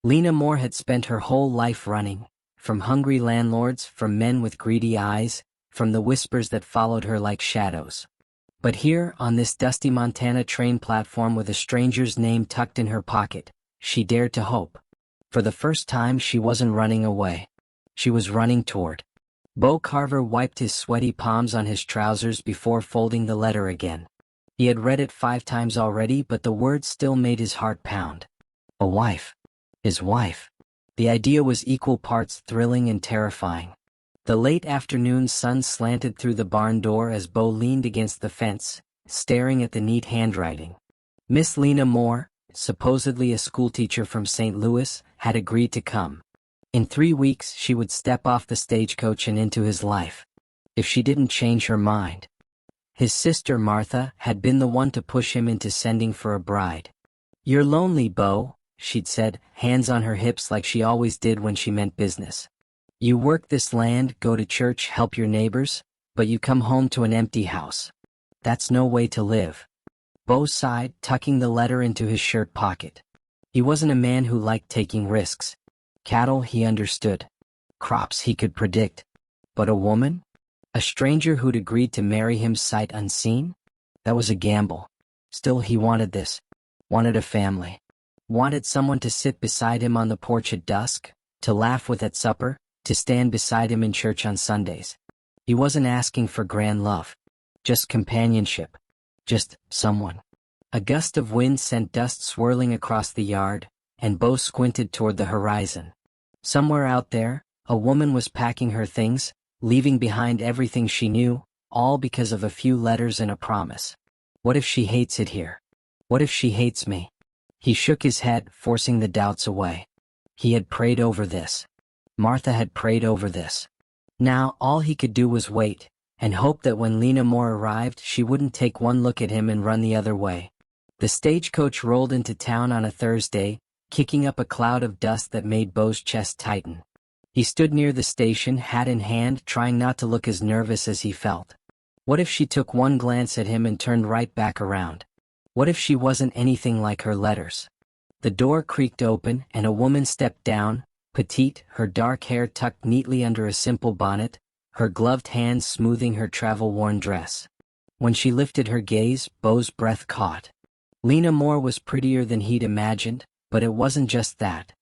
Lena Moore had spent her whole life running, from hungry landlords, from men with greedy eyes, from the whispers that followed her like shadows. But here, on this dusty Montana train platform with a stranger's name tucked in her pocket, she dared to hope. For the first time, she wasn't running away. She was running toward. Beau Carver wiped his sweaty palms on his trousers before folding the letter again. He had read it 5 times already, but the words still made his heart pound. A wife. His wife. The idea was equal parts thrilling and terrifying. The late afternoon sun slanted through the barn door as Beau leaned against the fence, staring at the neat handwriting. Miss Lena Moore, supposedly a schoolteacher from St. Louis, had agreed to come. In 3 weeks she would step off the stagecoach and into his life. If she didn't change her mind. His sister Martha had been the one to push him into sending for a bride. "You're lonely, Beau," she'd said, hands on her hips like she always did when she meant business. "You work this land, go to church, help your neighbors, but you come home to an empty house. That's no way to live." Beau sighed, tucking the letter into his shirt pocket. He wasn't a man who liked taking risks. Cattle he understood. Crops he could predict. But a woman? A stranger who'd agreed to marry him sight unseen? That was a gamble. Still, he wanted this. Wanted a family. Wanted someone to sit beside him on the porch at dusk, to laugh with at supper, to stand beside him in church on Sundays. He wasn't asking for grand love. Just companionship. Just someone. A gust of wind sent dust swirling across the yard, and Beau squinted toward the horizon. Somewhere out there, a woman was packing her things, leaving behind everything she knew, all because of a few letters and a promise. What if she hates it here? What if she hates me? He shook his head, forcing the doubts away. He had prayed over this. Martha had prayed over this. Now, all he could do was wait, and hope that when Lena Moore arrived, she wouldn't take one look at him and run the other way. The stagecoach rolled into town on a Thursday, kicking up a cloud of dust that made Beau's chest tighten. He stood near the station, hat in hand, trying not to look as nervous as he felt. What if she took one glance at him and turned right back around? What if she wasn't anything like her letters? The door creaked open, and a woman stepped down, petite, her dark hair tucked neatly under a simple bonnet, her gloved hands smoothing her travel-worn dress. When she lifted her gaze, Beau's breath caught. Lena Moore was prettier than he'd imagined, but it wasn't just that.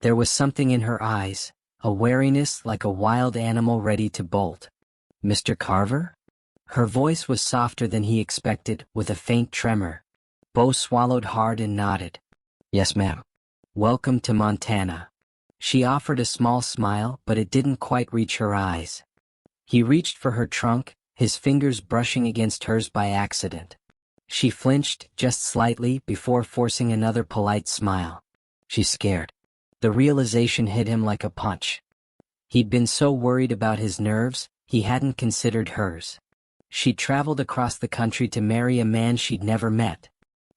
There was something in her eyes, a wariness like a wild animal ready to bolt. "Mr. Carver?" Her voice was softer than he expected, with a faint tremor. Beau swallowed hard and nodded. "Yes, ma'am." "Welcome to Montana." She offered a small smile, but it didn't quite reach her eyes. He reached for her trunk, his fingers brushing against hers by accident. She flinched, just slightly, before forcing another polite smile. She's scared. The realization hit him like a punch. He'd been so worried about his nerves, he hadn't considered hers. She'd traveled across the country to marry a man she'd never met.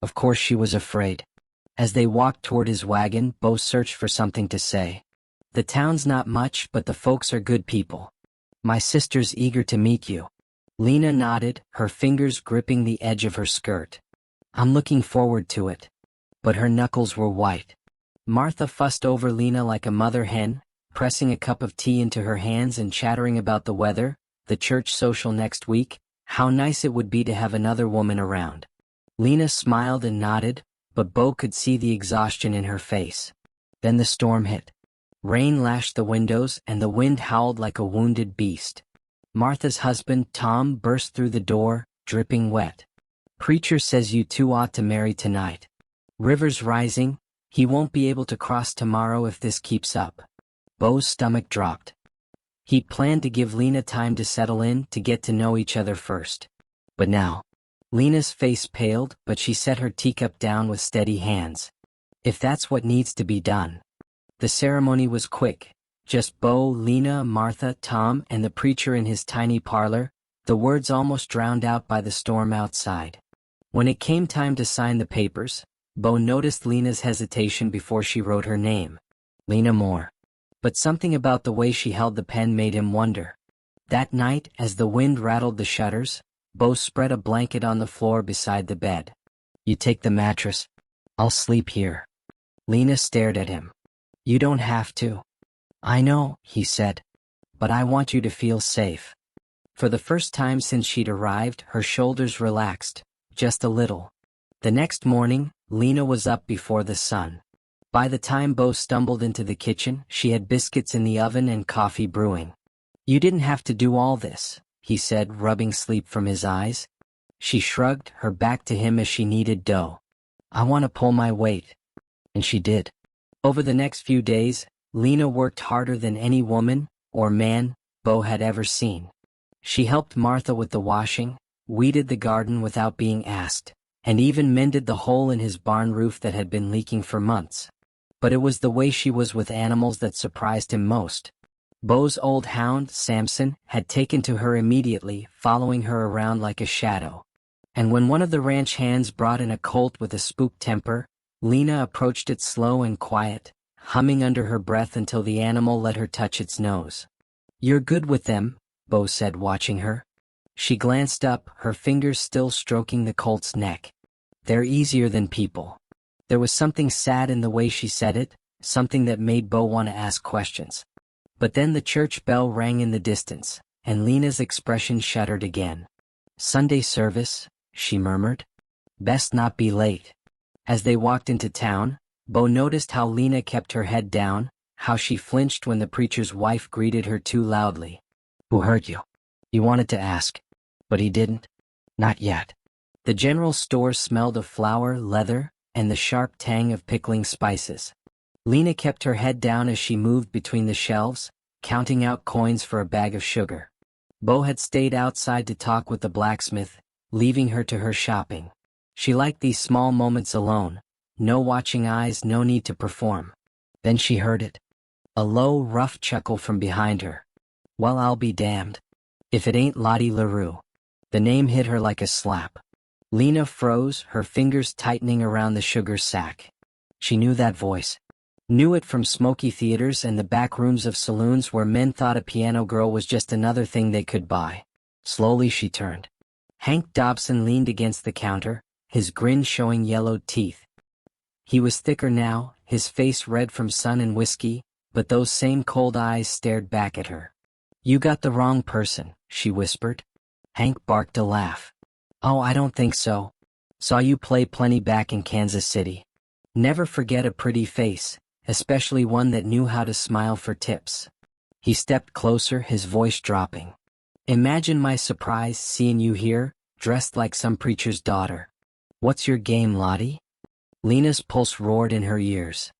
Of course she was afraid. As they walked toward his wagon, Beau searched for something to say. "The town's not much, but the folks are good people. My sister's eager to meet you." Lena nodded, her fingers gripping the edge of her skirt. "I'm looking forward to it." But her knuckles were white. Martha fussed over Lena like a mother hen, pressing a cup of tea into her hands and chattering about the weather, the church social next week, how nice it would be to have another woman around. Lena smiled and nodded, but Beau could see the exhaustion in her face. Then the storm hit. Rain lashed the windows and the wind howled like a wounded beast. Martha's husband, Tom, burst through the door, dripping wet. "Preacher says you two ought to marry tonight. River's rising. He won't be able to cross tomorrow if this keeps up." Beau's stomach dropped. He'd planned to give Lena time to settle in, to get to know each other first. But now, Lena's face paled, but she set her teacup down with steady hands. If that's what needs to be done. The ceremony was quick. Just Beau, Lena, Martha, Tom, and the preacher in his tiny parlor, the words almost drowned out by the storm outside. When it came time to sign the papers, Beau noticed Lena's hesitation before she wrote her name. Lena Moore. But something about the way she held the pen made him wonder. That night, as the wind rattled the shutters, Beau spread a blanket on the floor beside the bed. "You take the mattress. I'll sleep here." Lena stared at him. You don't have to. I know, he said, but I want you to feel safe. For the first time since she'd arrived, her shoulders relaxed, just a little. The next morning, Lena was up before the sun. By the time Beau stumbled into the kitchen, she had biscuits in the oven and coffee brewing. You didn't have to do all this, he said, rubbing sleep from his eyes. She shrugged, her back to him as she kneaded dough. I want to pull my weight. And she did. Over the next few days, Lena worked harder than any woman, or man, Beau had ever seen. She helped Martha with the washing, weeded the garden without being asked, and even mended the hole in his barn roof that had been leaking for months. But it was the way she was with animals that surprised him most. Beau's old hound, Samson, had taken to her immediately, following her around like a shadow. And when one of the ranch hands brought in a colt with a spooked temper, Lena approached it slow and quiet, humming under her breath until the animal let her touch its nose. You're good with them, Beau said, watching her. She glanced up, her fingers still stroking the colt's neck. They're easier than people. There was something sad in the way she said it, something that made Beau want to ask questions. But then the church bell rang in the distance, and Lena's expression shuddered again. Sunday service, she murmured. Best not be late. As they walked into town, Beau noticed how Lena kept her head down, how she flinched when the preacher's wife greeted her too loudly. Who hurt you? He wanted to ask, but he didn't. Not yet. The general store smelled of flour, leather, and the sharp tang of pickling spices. Lena kept her head down as she moved between the shelves, counting out coins for a bag of sugar. Beau had stayed outside to talk with the blacksmith, leaving her to her shopping. She liked these small moments alone. No watching eyes, no need to perform. Then she heard it. A low, rough chuckle from behind her. Well, I'll be damned. If it ain't Lottie LaRue. The name hit her like a slap. Lena froze, her fingers tightening around the sugar sack. She knew that voice. Knew it from smoky theaters and the back rooms of saloons where men thought a piano girl was just another thing they could buy. Slowly she turned. Hank Dobson leaned against the counter, his grin showing yellowed teeth. He was thicker now, his face red from sun and whiskey, but those same cold eyes stared back at her. You got the wrong person, she whispered. Hank barked a laugh. Oh, I don't think so. Saw you play plenty back in Kansas City. Never forget a pretty face, especially one that knew how to smile for tips. He stepped closer, his voice dropping. Imagine my surprise seeing you here, dressed like some preacher's daughter. What's your game, Lottie? Lena's pulse roared in her ears.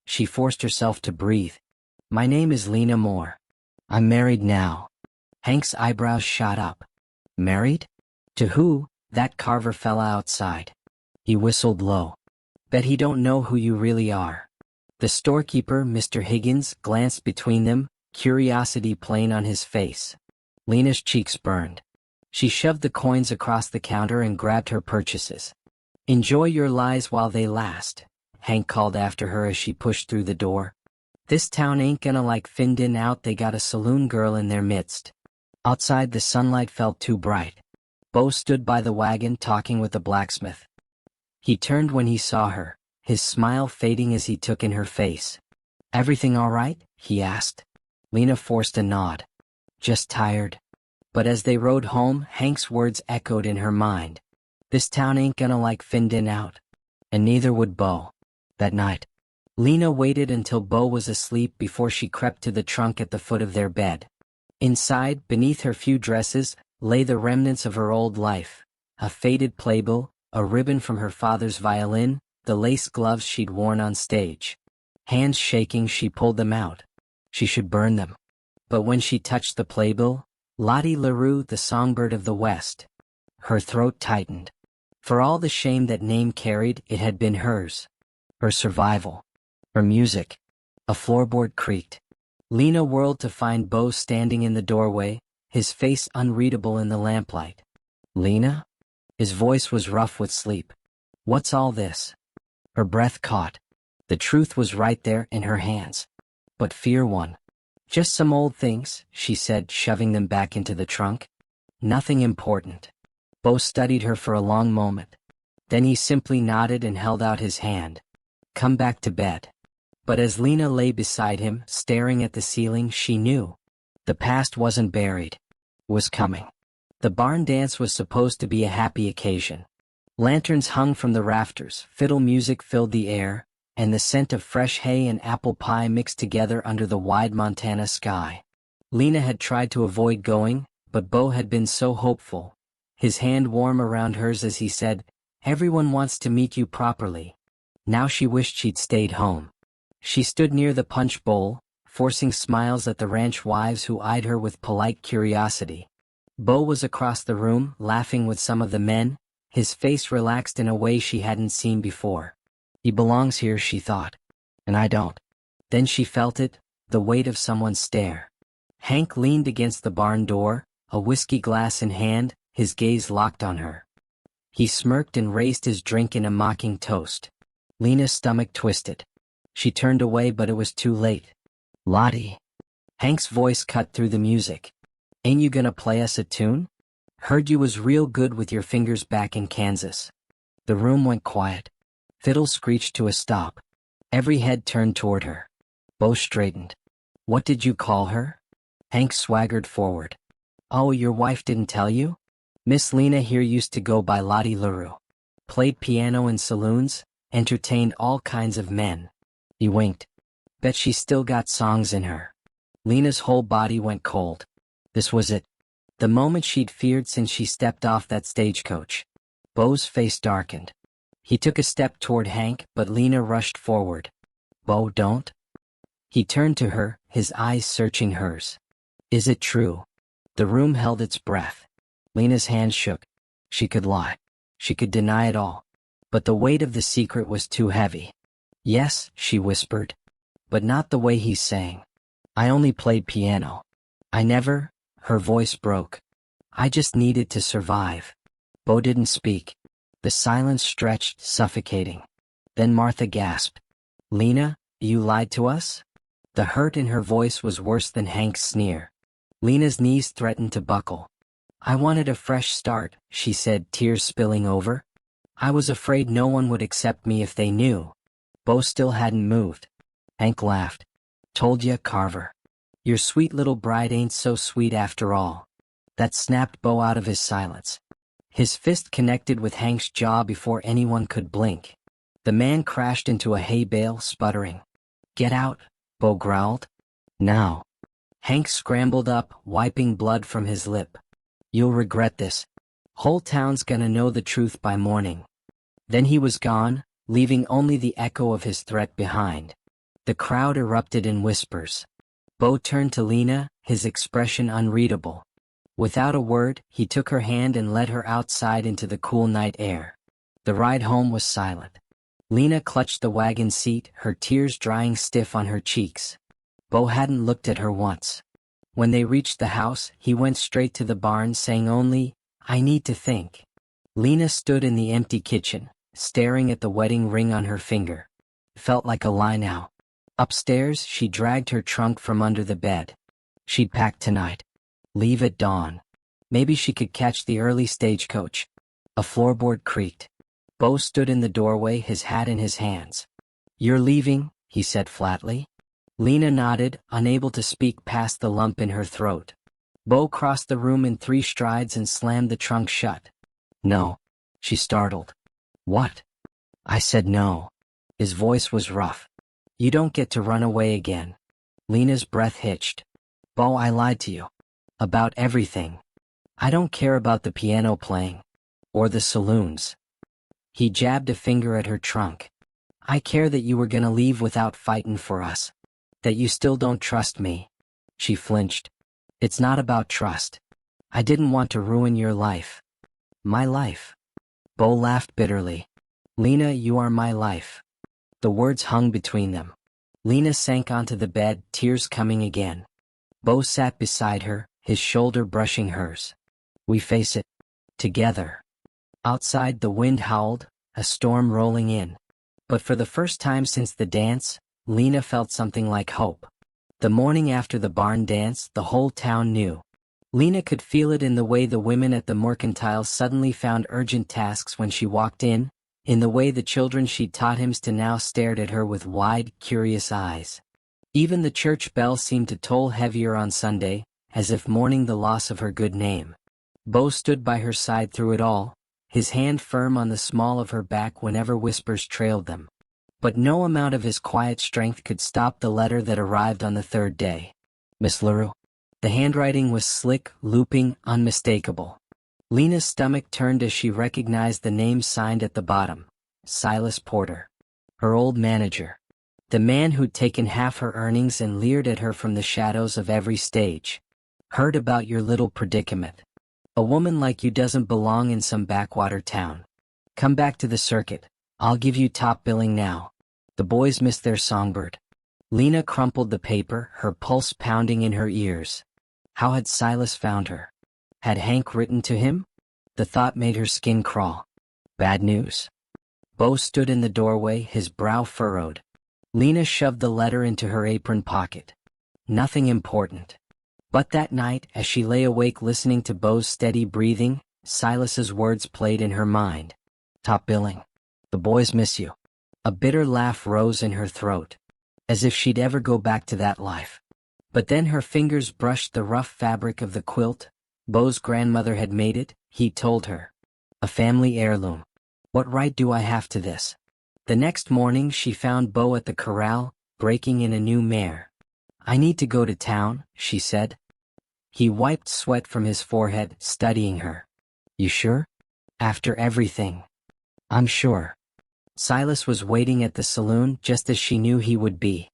She forced herself to breathe. My name is Lena Moore. I'm married now. Hank's eyebrows shot up. Married? To who? That Carver fella outside. He whistled low. Bet he don't know who you really are. The storekeeper, Mr. Higgins, glanced between them, curiosity plain on his face. Lena's cheeks burned. She shoved the coins across the counter and grabbed her purchases. Enjoy your lies while they last, Hank called after her as she pushed through the door. This town ain't gonna like Findin out, they got a saloon girl in their midst. Outside the sunlight felt too bright. Beau stood by the wagon talking with the blacksmith. He turned when he saw her, his smile fading as he took in her face. Everything all right? He asked. Lena forced a nod. Just tired. But as they rode home, Hank's words echoed in her mind. This town ain't gonna like Findin out. And neither would Beau. That night, Lena waited until Beau was asleep before she crept to the trunk at the foot of their bed. Inside, beneath her few dresses, lay the remnants of her old life. A faded playbill, a ribbon from her father's violin, the lace gloves she'd worn on stage. Hands shaking, she pulled them out. She should burn them. But when she touched the playbill, Lottie LaRue, the songbird of the West, her throat tightened. For all the shame that name carried, it had been hers. Her survival. Her music. A floorboard creaked. Lena whirled to find Beau standing in the doorway, his face unreadable in the lamplight. Lena? His voice was rough with sleep. What's all this? Her breath caught. The truth was right there in her hands. But fear won. Just some old things, she said, shoving them back into the trunk. Nothing important. Beau studied her for a long moment. Then he simply nodded and held out his hand. Come back to bed. But as Lena lay beside him, staring at the ceiling, she knew. The past wasn't buried. Was coming. The barn dance was supposed to be a happy occasion. Lanterns hung from the rafters, fiddle music filled the air, and the scent of fresh hay and apple pie mixed together under the wide Montana sky. Lena had tried to avoid going, but Beau had been so hopeful, his hand warm around hers as he said, "Everyone wants to meet you properly." Now she wished she'd stayed home. She stood near the punch bowl, forcing smiles at the ranch wives who eyed her with polite curiosity. Beau was across the room, laughing with some of the men, his face relaxed in a way she hadn't seen before. He belongs here, she thought. And I don't. Then she felt it, the weight of someone's stare. Hank leaned against the barn door, a whiskey glass in hand, his gaze locked on her. He smirked and raised his drink in a mocking toast. Lena's stomach twisted. She turned away, but it was too late. "Lottie." Hank's voice cut through the music. "Ain't you gonna play us a tune? Heard you was real good with your fingers back in Kansas." The room went quiet. Fiddle screeched to a stop. Every head turned toward her. Beau straightened. "What did you call her?" Hank swaggered forward. "Oh, your wife didn't tell you? Miss Lena here used to go by Lottie LaRue. Played piano in saloons, entertained all kinds of men." He winked. "Bet she still got songs in her." Lena's whole body went cold. This was it. The moment she'd feared since she stepped off that stagecoach. Beau's face darkened. He took a step toward Hank, but Lena rushed forward. "Beau, don't." He turned to her, his eyes searching hers. "Is it true?" The room held its breath. Lena's hand shook. She could lie. She could deny it all. But the weight of the secret was too heavy. "Yes," she whispered. "But not the way he's saying. I only played piano. I never—" Her voice broke. "I just needed to survive." Beau didn't speak. The silence stretched, suffocating. Then Martha gasped. "Lena, you lied to us?" The hurt in her voice was worse than Hank's sneer. Lena's knees threatened to buckle. "I wanted a fresh start," she said, tears spilling over. "I was afraid no one would accept me if they knew." Beau still hadn't moved. Hank laughed. "Told ya, Carver. Your sweet little bride ain't so sweet after all." That snapped Beau out of his silence. His fist connected with Hank's jaw before anyone could blink. The man crashed into a hay bale, sputtering. "Get out," Beau growled. "Now." Hank scrambled up, wiping blood from his lip. "You'll regret this. Whole town's gonna know the truth by morning." Then he was gone, leaving only the echo of his threat behind. The crowd erupted in whispers. Beau turned to Lena, his expression unreadable. Without a word, he took her hand and led her outside into the cool night air. The ride home was silent. Lena clutched the wagon seat, her tears drying stiff on her cheeks. Beau hadn't looked at her once. When they reached the house, he went straight to the barn, saying only, "I need to think." Lena stood in the empty kitchen, staring at the wedding ring on her finger. It felt like a lie now. Upstairs, she dragged her trunk from under the bed. She'd pack tonight. Leave at dawn. Maybe she could catch the early stagecoach. A floorboard creaked. Beau stood in the doorway, his hat in his hands. "You're leaving?" he said flatly. Lena nodded, unable to speak past the lump in her throat. Beau crossed the room in 3 strides and slammed the trunk shut. "No." She startled. "What?" "I said no." His voice was rough. "You don't get to run away again." Lena's breath hitched. "Beau, I lied to you. About everything. I don't care about the piano playing. Or the saloons." He jabbed a finger at her trunk. "I care that you were gonna leave without fighting for us. That you still don't trust me." She flinched. "It's not about trust. I didn't want to ruin your life." "My life?" Beau laughed bitterly. "Lena, you are my life." The words hung between them. Lena sank onto the bed, tears coming again. Beau sat beside her, his shoulder brushing hers. "We face it. Together." Outside, the wind howled, a storm rolling in. But for the first time since the dance, Lena felt something like hope. The morning after the barn dance, the whole town knew. Lena could feel it in the way the women at the mercantile suddenly found urgent tasks when she walked in, In the way the children she'd taught hymns to now stared at her with wide, curious eyes. Even the church bell seemed to toll heavier on Sunday, as if mourning the loss of her good name. Beau stood by her side through it all, his hand firm on the small of her back whenever whispers trailed them. But no amount of his quiet strength could stop the letter that arrived on the third day. Miss LaRue. The handwriting was slick, looping, unmistakable. Lena's stomach turned as she recognized the name signed at the bottom. Silas Porter. Her old manager. The man who'd taken half her earnings and leered at her from the shadows of every stage. Heard about your little predicament. A woman like you doesn't belong in some backwater town. Come back to the circuit. I'll give you top billing now. The boys miss their songbird. Lena crumpled the paper, her pulse pounding in her ears. How had Silas found her? Had Hank written to him? The thought made her skin crawl. Bad news. Beau stood in the doorway, his brow furrowed. Lena shoved the letter into her apron pocket. Nothing important. But that night, as she lay awake listening to Beau's steady breathing, Silas's words played in her mind. Top billing. The boys miss you. A bitter laugh rose in her throat. As if she'd ever go back to that life. But then her fingers brushed the rough fabric of the quilt. Beau's grandmother had made it, he told her. A family heirloom. What right do I have to this? The next morning she found Beau at the corral, breaking in a new mare. I need to go to town, she said. He wiped sweat from his forehead, studying her. You sure? After everything. I'm sure. Silas was waiting at the saloon just as she knew he would be.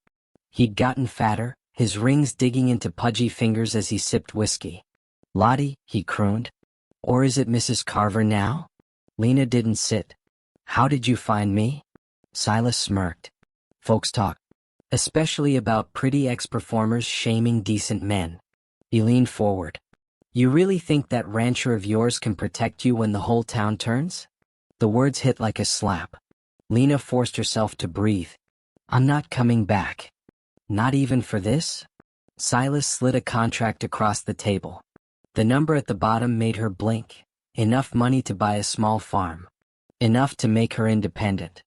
He'd gotten fatter, his rings digging into pudgy fingers as he sipped whiskey. Lottie, he crooned. Or is it Mrs. Carver now? Lena didn't sit. How did you find me? Silas smirked. Folks talk. Especially about pretty ex-performers shaming decent men. He leaned forward. You really think that rancher of yours can protect you when the whole town turns? The words hit like a slap. Lena forced herself to breathe. I'm not coming back. Not even for this? Silas slid a contract across the table. The number at the bottom made her blink. Enough money to buy a small farm. Enough to make her independent.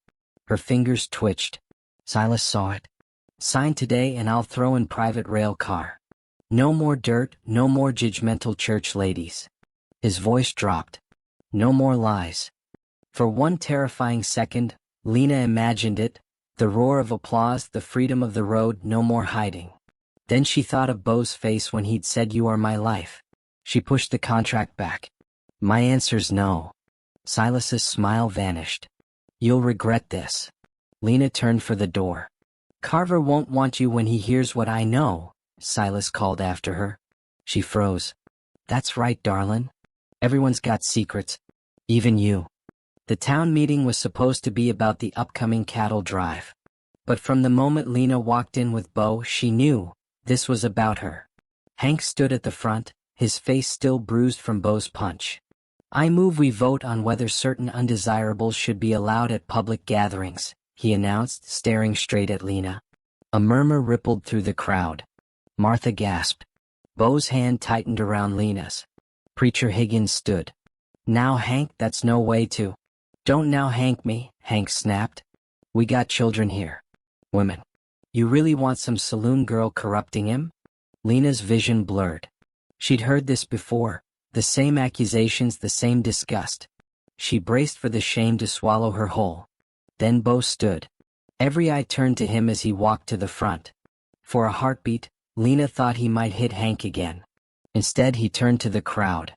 Her fingers twitched. Silas saw it. Sign today and I'll throw in private rail car. No more dirt, no more judgmental church ladies. His voice dropped. No more lies. For one terrifying second, Lena imagined it, the roar of applause, the freedom of the road, no more hiding. Then she thought of Beau's face when he'd said you are my life. She pushed the contract back. My answer's no. Silas's smile vanished. You'll regret this. Lena turned for the door. Carver won't want you when he hears what I know, Silas called after her. She froze. That's right, darlin'. Everyone's got secrets. Even you. The town meeting was supposed to be about the upcoming cattle drive. But from the moment Lena walked in with Beau, she knew this was about her. Hank stood at the front, his face still bruised from Beau's punch. I move we vote on whether certain undesirables should be allowed at public gatherings, he announced, staring straight at Lena. A murmur rippled through the crowd. Martha gasped. Beau's hand tightened around Lena's. Preacher Higgins stood. Now Hank, that's no way to. Don't now Hank me, Hank snapped. We got children here. Women. You really want some saloon girl corrupting him? Lena's vision blurred. She'd heard this before, the same accusations, the same disgust. She braced for the shame to swallow her whole. Then Beau stood. Every eye turned to him as he walked to the front. For a heartbeat, Lena thought he might hit Hank again. Instead he turned to the crowd.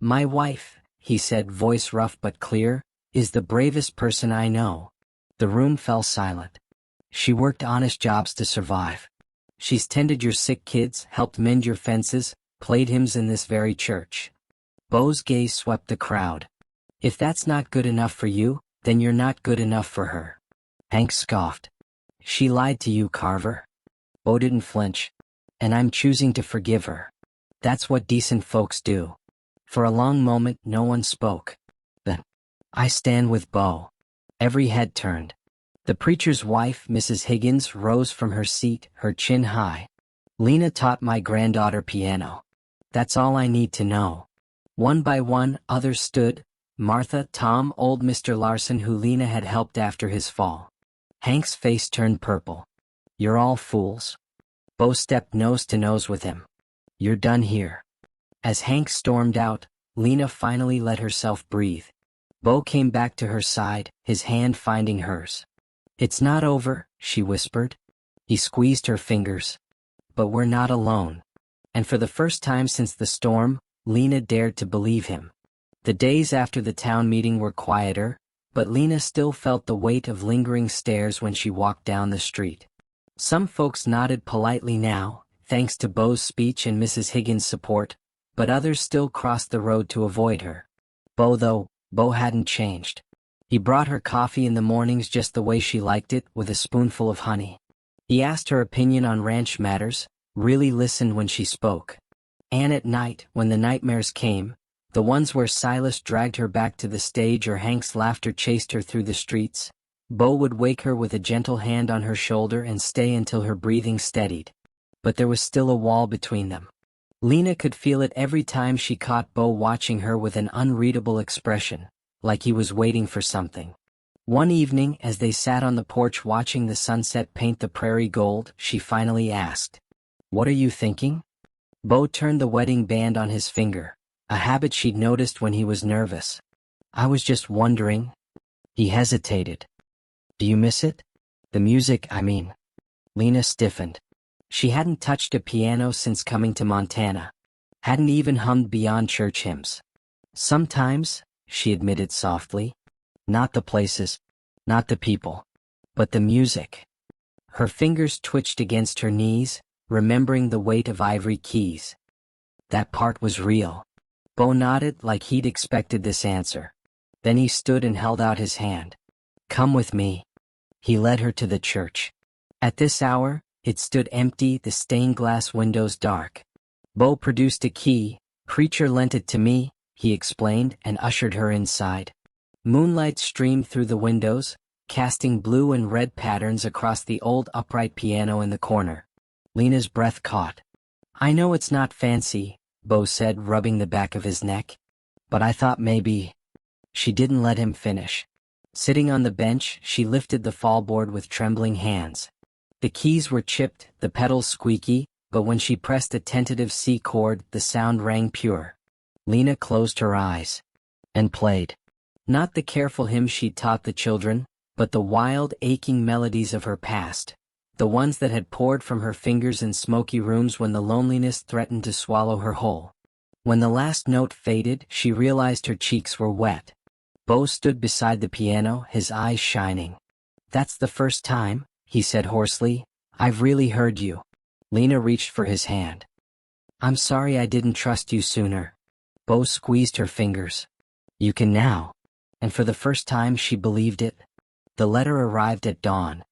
My wife, he said, voice rough but clear, is the bravest person I know. The room fell silent. She worked honest jobs to survive. She's tended your sick kids, helped mend your fences, played hymns in this very church. Beau's gaze swept the crowd. If that's not good enough for you, then you're not good enough for her. Hank scoffed. She lied to you, Carver. Beau didn't flinch. And I'm choosing to forgive her. That's what decent folks do. For a long moment no one spoke. Then, I stand with Beau. Every head turned. The preacher's wife, Mrs. Higgins, rose from her seat, her chin high. Lena taught my granddaughter piano. That's all I need to know. One by one, others stood, Martha, Tom, old Mr. Larson who Lena had helped after his fall. Hank's face turned purple. "You're all fools." Beau stepped nose to nose with him. "You're done here." As Hank stormed out, Lena finally let herself breathe. Beau came back to her side, his hand finding hers. "It's not over," she whispered. He squeezed her fingers. "But we're not alone." And for the first time since the storm, Lena dared to believe him. The days after the town meeting were quieter, but Lena still felt the weight of lingering stares when she walked down the street. Some folks nodded politely now, thanks to Beau's speech and Mrs. Higgins' support, but others still crossed the road to avoid her. Beau hadn't changed. He brought her coffee in the mornings just the way she liked it, with a spoonful of honey. He asked her opinion on ranch matters, really listened when she spoke. And at night, when the nightmares came, the ones where Silas dragged her back to the stage or Hank's laughter chased her through the streets, Beau would wake her with a gentle hand on her shoulder and stay until her breathing steadied. But there was still a wall between them. Lena could feel it every time she caught Beau watching her with an unreadable expression, like he was waiting for something. One evening, as they sat on the porch watching the sunset paint the prairie gold, she finally asked, "What are you thinking?" Beau turned the wedding band on his finger, a habit she'd noticed when he was nervous. "I was just wondering." He hesitated. "Do you miss it? The music, I mean." Lena stiffened. She hadn't touched a piano since coming to Montana. Hadn't even hummed beyond church hymns. "Sometimes," she admitted softly. "Not the places, not the people, but the music." Her fingers twitched against her knees, remembering the weight of ivory keys. That part was real. Beau nodded like he'd expected this answer. Then he stood and held out his hand. "Come with me." He led her to the church. At this hour, it stood empty, the stained glass windows dark. Beau produced a key. "Preacher lent it to me," he explained, and ushered her inside. Moonlight streamed through the windows, casting blue and red patterns across the old upright piano in the corner. Lena's breath caught. "I know it's not fancy," Beau said, rubbing the back of his neck. "But I thought maybe—" She didn't let him finish. Sitting on the bench, she lifted the fallboard with trembling hands. The keys were chipped, the pedals squeaky, but when she pressed a tentative C chord, the sound rang pure. Lena closed her eyes and played. Not the careful hymns she'd taught the children, but the wild, aching melodies of her past, the ones that had poured from her fingers in smoky rooms when the loneliness threatened to swallow her whole. When the last note faded, she realized her cheeks were wet. Beau stood beside the piano, his eyes shining. "That's the first time," he said hoarsely. "I've really heard you." Lena reached for his hand. "I'm sorry I didn't trust you sooner." Beau squeezed her fingers. "You can now." And for the first time she believed it. The letter arrived at dawn.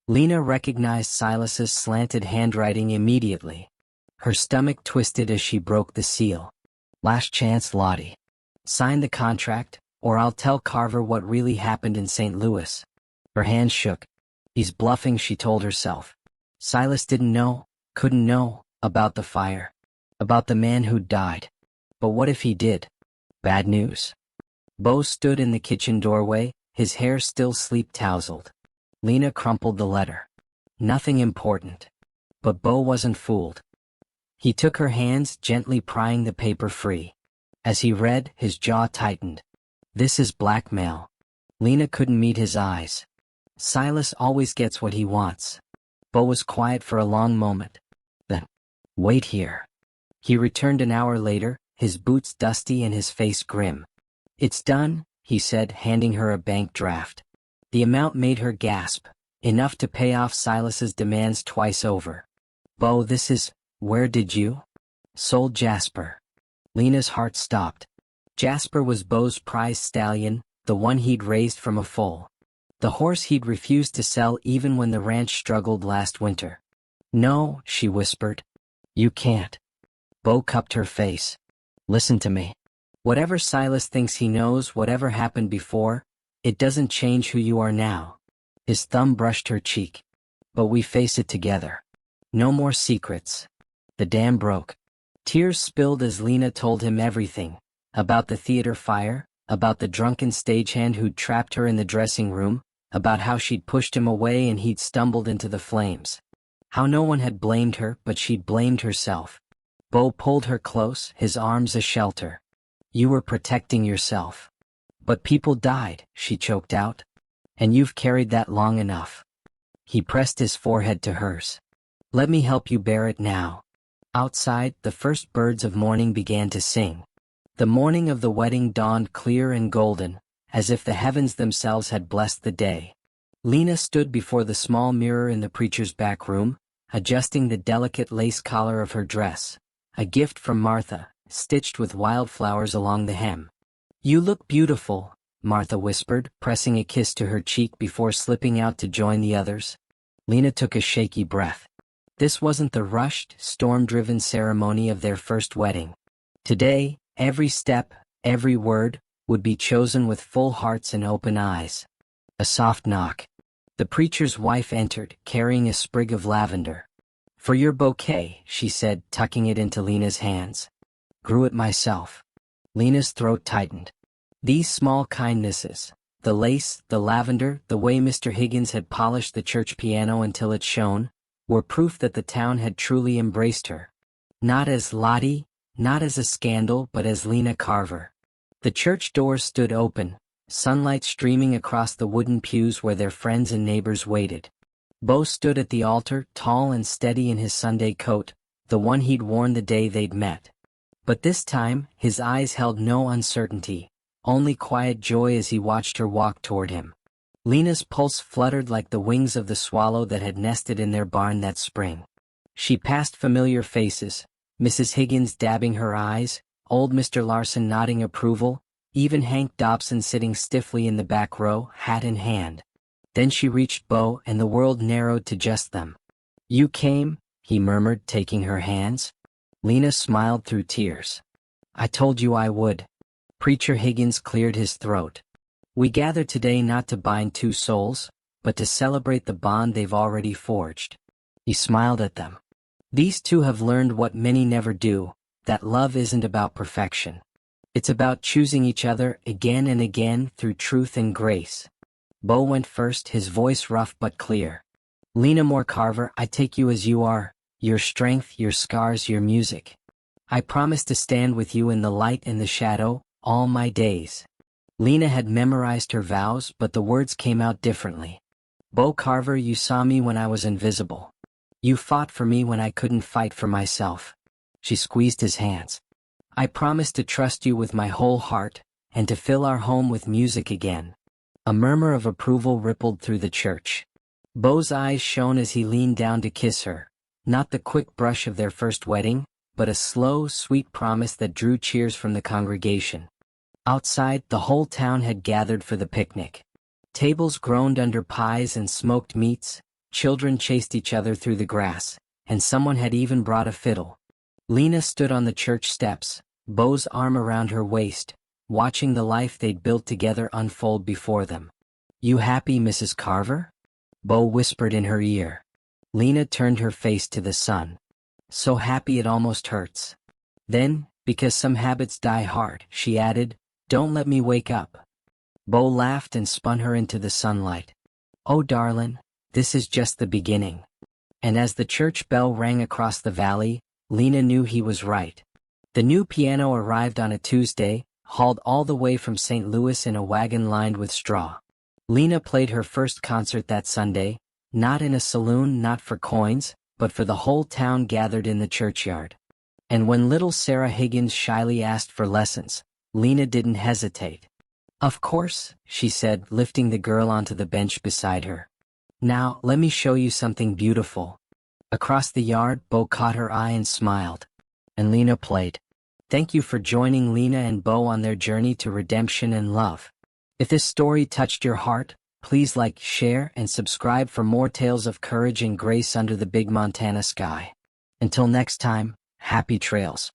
Lena recognized Silas's slanted handwriting immediately. Her stomach twisted as she broke the seal. "Last chance, Lottie. Sign the contract, or I'll tell Carver what really happened in St. Louis." Her hands shook. "He's bluffing," she told herself. Silas didn't know, couldn't know, about the fire, about the man who'd died. But what if he did? Bad news. Beau stood in the kitchen doorway, his hair still sleep-tousled. Lena crumpled the letter. Nothing important. But Beau wasn't fooled. He took her hands, gently prying the paper free. As he read, his jaw tightened. "This is blackmail." Lena couldn't meet his eyes. Silas always gets what he wants. Beau was quiet for a long moment. Then, "Wait here." He returned an hour later, his boots dusty and his face grim. "It's done," he said, handing her a bank draft. The amount made her gasp, enough to pay off Silas's demands twice over. "Beau, this is— where did you—" "Sold Jasper." Lena's heart stopped. Jasper was Beau's prize stallion, the one he'd raised from a foal. The horse he'd refused to sell even when the ranch struggled last winter. "No," she whispered. "You can't." Beau cupped her face. "Listen to me. Whatever Silas thinks he knows, whatever happened before, it doesn't change who you are now." His thumb brushed her cheek. "But we face it together. No more secrets." The dam broke. Tears spilled as Lena told him everything. About the theater fire, about the drunken stagehand who'd trapped her in the dressing room, about how she'd pushed him away and he'd stumbled into the flames. How no one had blamed her, but she'd blamed herself. Beau pulled her close, his arms a shelter. You were protecting yourself. But people died, she choked out. And you've carried that long enough. He pressed his forehead to hers. Let me help you bear it now. Outside, the first birds of morning began to sing. The morning of the wedding dawned clear and golden, as if the heavens themselves had blessed the day. Lena stood before the small mirror in the preacher's back room, adjusting the delicate lace collar of her dress, a gift from Martha, stitched with wildflowers along the hem. You look beautiful, Martha whispered, pressing a kiss to her cheek before slipping out to join the others. Lena took a shaky breath. This wasn't the rushed, storm-driven ceremony of their first wedding. Today, every step, every word, would be chosen with full hearts and open eyes. A soft knock. The preacher's wife entered, carrying a sprig of lavender. For your bouquet, she said, tucking it into Lena's hands. Grew it myself. Lena's throat tightened. These small kindnesses, the lace, the lavender, the way Mr. Higgins had polished the church piano until it shone, were proof that the town had truly embraced her. Not as Lottie, not as a scandal, but as Lena Carver. The church doors stood open, sunlight streaming across the wooden pews where their friends and neighbors waited. Beau stood at the altar, tall and steady in his Sunday coat, the one he'd worn the day they'd met. But this time, his eyes held no uncertainty, only quiet joy as he watched her walk toward him. Lena's pulse fluttered like the wings of the swallow that had nested in their barn that spring. She passed familiar faces, Mrs. Higgins dabbing her eyes, old Mr. Larson nodding approval, even Hank Dobson sitting stiffly in the back row, hat in hand. Then she reached Beau and the world narrowed to just them. You came, he murmured, taking her hands. Lena smiled through tears. I told you I would. Preacher Higgins cleared his throat. We gather today not to bind two souls, but to celebrate the bond they've already forged. He smiled at them. These two have learned what many never do, that love isn't about perfection. It's about choosing each other again and again through truth and grace. Beau went first, his voice rough but clear. Lena Carver, I take you as you are, your strength, your scars, your music. I promise to stand with you in the light and the shadow, all my days. Lena had memorized her vows, but the words came out differently. Beau Carver, you saw me when I was invisible. You fought for me when I couldn't fight for myself. She squeezed his hands. I promise to trust you with my whole heart, and to fill our home with music again. A murmur of approval rippled through the church. Beau's eyes shone as he leaned down to kiss her, not the quick brush of their first wedding, but a slow, sweet promise that drew cheers from the congregation. Outside, the whole town had gathered for the picnic. Tables groaned under pies and smoked meats, children chased each other through the grass, and someone had even brought a fiddle. Lena stood on the church steps, Beau's arm around her waist, watching the life they'd built together unfold before them. You happy, Mrs. Carver? Beau whispered in her ear. Lena turned her face to the sun. So happy it almost hurts. Then, because some habits die hard, she added, don't let me wake up. Beau laughed and spun her into the sunlight. Oh darling, this is just the beginning. And as the church bell rang across the valley, Lena knew he was right. The new piano arrived on a Tuesday, hauled all the way from St. Louis in a wagon lined with straw. Lena played her first concert that Sunday, not in a saloon, not for coins, but for the whole town gathered in the churchyard. And when little Sarah Higgins shyly asked for lessons, Lena didn't hesitate. Of course, she said, lifting the girl onto the bench beside her. Now, let me show you something beautiful. Across the yard, Beau caught her eye and smiled. And Lena played. Thank you for joining Lena and Beau on their journey to redemption and love. If this story touched your heart, please like, share, and subscribe for more tales of courage and grace under the big Montana sky. Until next time, happy trails.